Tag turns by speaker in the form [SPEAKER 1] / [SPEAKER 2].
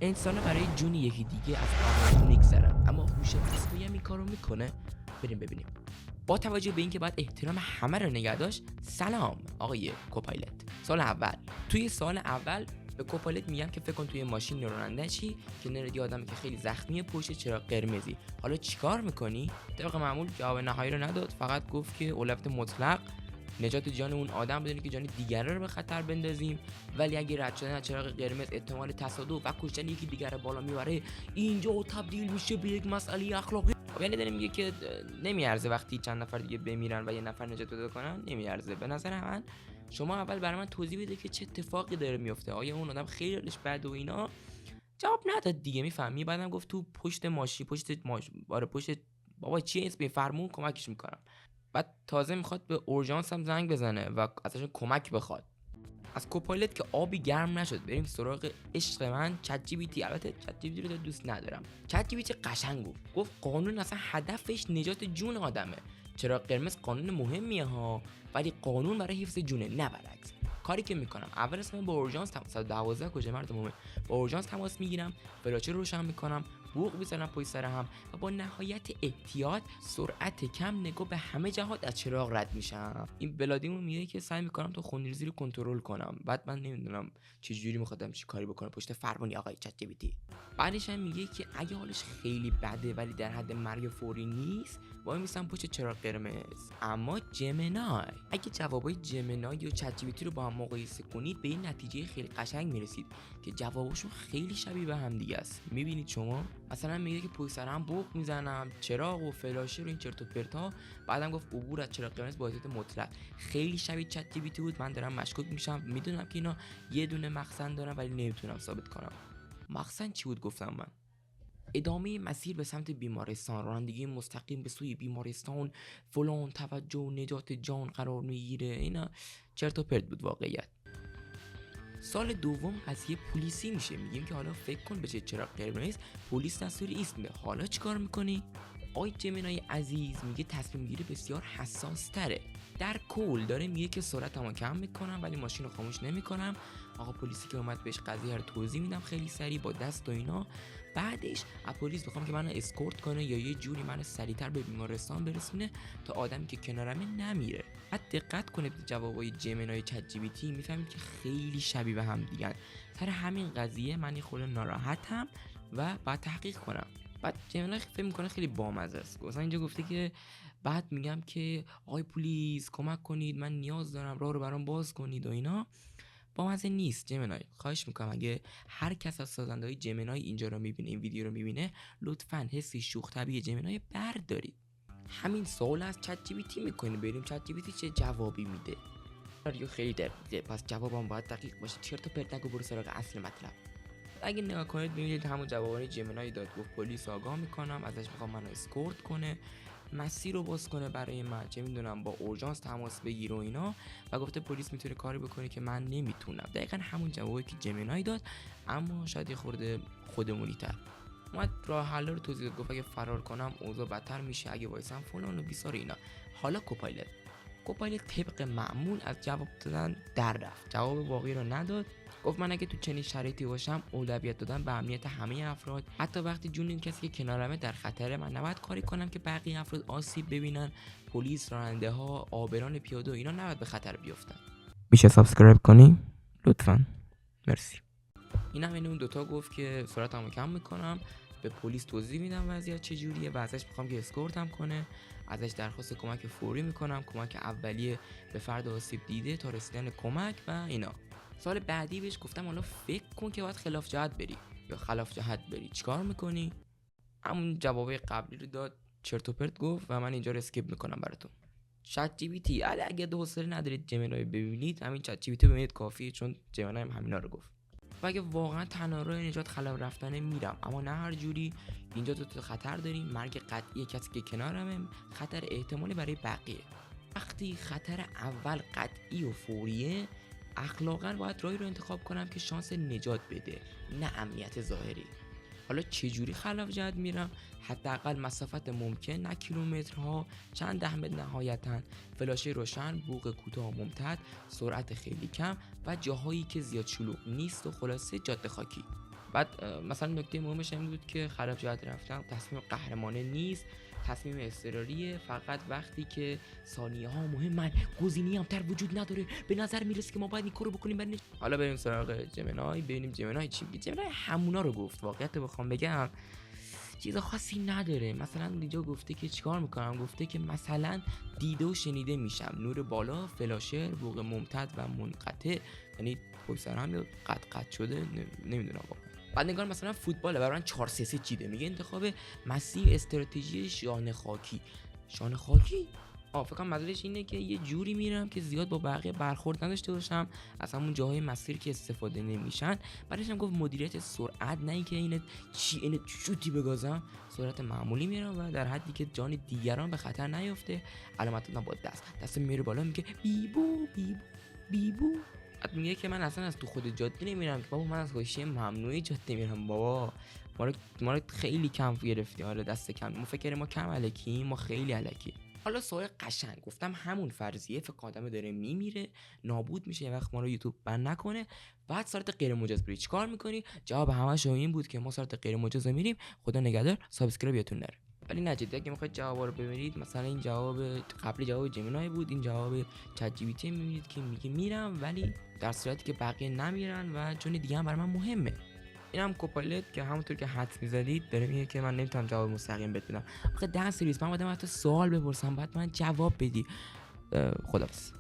[SPEAKER 1] انسانا برای جون یکی دیگه از قوانین میگذرن، اما هوش مصنوعی هم این کارو میکنه؟ بریم ببینیم. با توجه به اینکه باید احترام همه رو نگه داشت، سلام آقای کوپایلت. توی سال اول به کوپایلت میگم که فکر کن توی ماشین راننده چی که نردی آدمی که خیلی زخمی پشت چراغ قرمزی، حالا چیکار میکنی؟ طبق معمول جواب نهایی رو نداد، فقط گفت که اولویت مطلق نجات جان اون آدم بدونی که جان دیگران رو به خطر بندازیم، ولی اگه رد شدن از چراغ قرمز احتمال تصادف و کشتن یکی دیگر رو بالا میبره، اینجا تبدیل میشه به یک مسئله اخلاقی. یعنی داره میگه که نمیارزه وقتی چند نفر دیگه بمیرن و یه نفر نجات پیدا کنن، نمیارزه. به نظر من شما اول برای من توضیح بده که چه اتفاقی داره میفته. آیا اون آدم خیلی حالش بده و اینا؟ جواب نداد دیگه، میفهمی. بعدم گفت تو پشت ماشین، پشت بابا چی اسم فرمون کمکش میکنم. بعد تازه میخواد به اورژانس هم زنگ بزنه و ازشون کمک بخواد. از کوپایلت که آبی گرم نشد، بریم سراغ عشق من چت جی پی تی. البته چت جی پی تی رو دوست ندارم. چت جی پی تی قشنگ گفت قانون اصلا هدفش نجات جون آدمه. چرا قرمز قانون مهمیه ها، ولی قانون برای حفظ جونه، نه برعکس. کاری که میکنم اول اسم با اورژانس 112 کجا مرد مومن، با اورژانس تماس میگیرم، فلاشر روشن میکنم، بوق میزنم پشت سر هم و با نهایت احتیاط، سرعت کم، نگاه به همه جهات از چراغ رد میشم. این بلادیمون میگه که سعی میکنم تو خونریزی رو کنترل کنم. بعد من نمیدونم چه جوری میخوادم چی کاری بکنم پشت فرمونی آقای چت جی پی تی. بعدش هم میگه که اگه حالش خیلی بده ولی در حد مرگ فوری نیست، وای میسم پشت چراغ قرمز. اما جمنای، اگه جوابای جمنای و چت جی پی تی رو با هم مقایسه کنید، به این نتیجه خیلی قشنگ میرسید که جواباشون خیلی شبیه به هم دیگه است. میبینید شما؟ مثلا میگه که پشت سر هم بوق میزنم، چراغ و فلاشر و این چرت و پرتا. بعدم گفت عبور از چراغ قرمز با احتیاط مطلق. خیلی شبیه چت جی پی تی بود. من دارم مشکوک میشم، میدونم که اینا یه دونه مخزن دارن ولی نمیتونم ثابت کنم. مخزن چی بود گفتم من؟ ادامه مسیر به سمت بیمارستان، رانندگی مستقیم به سوی بیمارستان، فلان، توجه و نجات جان قرار میگیره. اینا چرت و پرت بود واقعیت. سال دوم قضیه پلیسی میشه. میگیم که حالا فکر کن به چه چراغ قرمز پلیس دستور ایست میده، حالا چیکار میکنی؟ آی جمینای عزیز میگه تصمیم گیری بسیار حساس تره. در کل داره میگه که سرعتمو کم میکنم ولی ماشین رو خاموش نمیکنم. آقا پلیسی که اومد بهش قضیه رو توضیح میدم خیلی سریع با دست و اینا. بعدش از پلیس میخوام که منو اسکورت کنه یا یه جوری منو سریعتر به بیمارستان برسونه تا آدمی که کنارمه نمیره. بعد دقت کنید به جوابای جمینای چت جی پی تی، میفهمید که خیلی شبیه به هم دیگن. سر همین قضیه من یه خورده ناراحتم و بعد تحقیق کنم. بعد جمله فکر میکنه خیلی بامزه است. مثلا اینجا گفته که بعد میگم که آقای پلیس کمک کنید، من نیاز دارم، راه رو برام باز کنید و اینا. بامزه نیست جمنای. خواهش میکنم اگه هر کس از سازنده‌های جمنای اینجا رو میبینه، این ویدیو رو میبینه، لطفاً حسی شوخ طبیعی جمنای بردارید. همین سوال از چت جی پی تی میکنیم، بریم چت جی پی تی چه جوابی میده. رادیو خیلی دقیقه، پس جوابم باید دقیق باشه. چرت و پرت نگو، برو سراغ اصل مطلب. اگه نگاه کنید میبینید همون جوابای جمنای داد. گفت پلیس آگاه میکنم، ازش میخوام منو اسکورت کنه، مسیر رو باز کنه برای من، چه میدونم با اورژانس تماس بگیر و اینا. و گفته پلیس میتونه کاری بکنه که من نمیتونم. دقیقاً همون جوابی که جمنای داد، اما شاید یه خورده خودمونی تر. اومد راه حل رو توضیح داد. گفت اگه فرار کنم اوضاع بدتر میشه، اگه وایسم فلان و بیسار اینا. حالا کوپایلت طبق معمول از جواب دادن در رفت، جواب واقعی رو نداد. گفت من اگه تو چنین شرایطی باشم، اولویت دادن به امنیت همه افراد، حتی وقتی جون این کسی که کنارمه در خطره. من نباید کاری کنم که بقیه افراد آسیب ببینن، پلیس، راننده ها، عابران پیاده و اینا نباید به خطر بیفتن. میشه سابسکرایب کنی لطفاً؟ مرسی. اینم این اون دوتا گفت که سرعتمو کم میکنم، به پلیس توضیح میدم وضعیت چجوریه و ازش میخوام که اسکورتم کنه. ازش درخواست کمک فوری میکنم، کمک اولیه به فرد آسیب دیده تا رسیدن کمک و اینا. سال بعدی بهش گفتم حالا فکر کن که باید خلاف جهت بری یا خلاف جهت بری، چیکار میکنی؟ همون جوابه قبلی رو داد، چرت و پرت گفت و من اینجا رو اسکیپ میکنم براتون. چت جی پی تی، اگه حوصله ندارید جمنای ببینید، همین چت جی پی تی ببینید کافیه، چون جمنای هم همینا رو گفت. و اگه واقعا تنها راه نجات خلاف رفتنه میرم، اما نه هر جوری. اینجا تو خطر داریم، مرگ قطعی کسی که کنارمه، خطر احتمالی برای بقیه. وقتی خطر اول قطعی و فوریه، اخلاقا باید راهی رو انتخاب کنم که شانس نجات بده، نه امنیت ظاهری. حالا چجوری خلاف جهت میرم؟ حداقل مسافت ممکن، نه کیلومترها، چند ده متر نهایتاً، فلاشه روشن، بوق کوتاه ممتد، سرعت خیلی کم و جاهایی که زیاد شلوغ نیست و خلاصه جاده خاکی. بعد مثلا نکته مهمش این بود که خراب جهت رفتم تصمیم قهرمانه نیست، تصمیم اضطراریه. فقط وقتی که ثانیه ها مهمن، گزینه‌ای هم تر وجود نداره، به نظر میرسه که ما باید این کارو بکنیم. حالا بریم سراغ جمنای، ببینیم جمنای چی میگه. جمنای همونا رو گفت. واقعیت بخوام بگم چیز خاصی نداره. مثلا اینجا گفته که چیکار میکنم، گفته که مثلا دیده و شنیده میشم، نور بالا، فلاشر، بوق ممتد و منقطع، یعنی پشت سر هم قطع شده، نمیدونم واقعا. بعد نگار مثلا فوتباله، برای من 4-3-3 چیده، میگه انتخاب مسیر استراتژی شانه خاکی. شانه خاکی فکر کنم منظورش اینه که یه جوری میرم که زیاد با بقیه برخورد نداشته باشم از همون جاهای مسیر که استفاده نمیشن. بعدش هم گفت مدیریت سرعت، نه اینکه این شوتی بگازم، سرعت معمولی میرم و در حدی که جان دیگران به خطر نیفته. علامت با دست میره بالا، میگه بیبو بیبو بیبو. بعد میگه که من اصلا از تو خود جاده نمیرم که بابا، من از حاشیه ممنوعه جاده میرم بابا. ما رو خیلی کم گرفتی. آره دست کم. ما فکر ما کم الکیم، ما خیلی الکی. حالا سوال قشنگ گفتم همون فرضیه، فکر آدم داره میمیره، نابود میشه، یه وقت ما رو یوتیوب بند نکنه، بعد سارت غیر مجاز بری چیکار میکنی؟ جواب همش این بود که ما سارت غیر مجاز میریم، خدا نگهدار، سابسکرایب یادتون نره. ولی نه جدی اگه میخواید جواب رو ببینید، مثلا این جواب قبلی جواب جمینای بود، این جواب چت جی پی تی میبینید که میگه میرم، ولی در صورتی که بقیه نمیرن و جون دیگه هم برای من مهمه. اینم کوپایلت که همونطور که حدس می‌زدید داره میگه که من نمیتونم جواب مستقیم بدم. آخه 10 سریز من اومدم حتی سوال بپرسم بعد من جواب بدی. خداحافظ.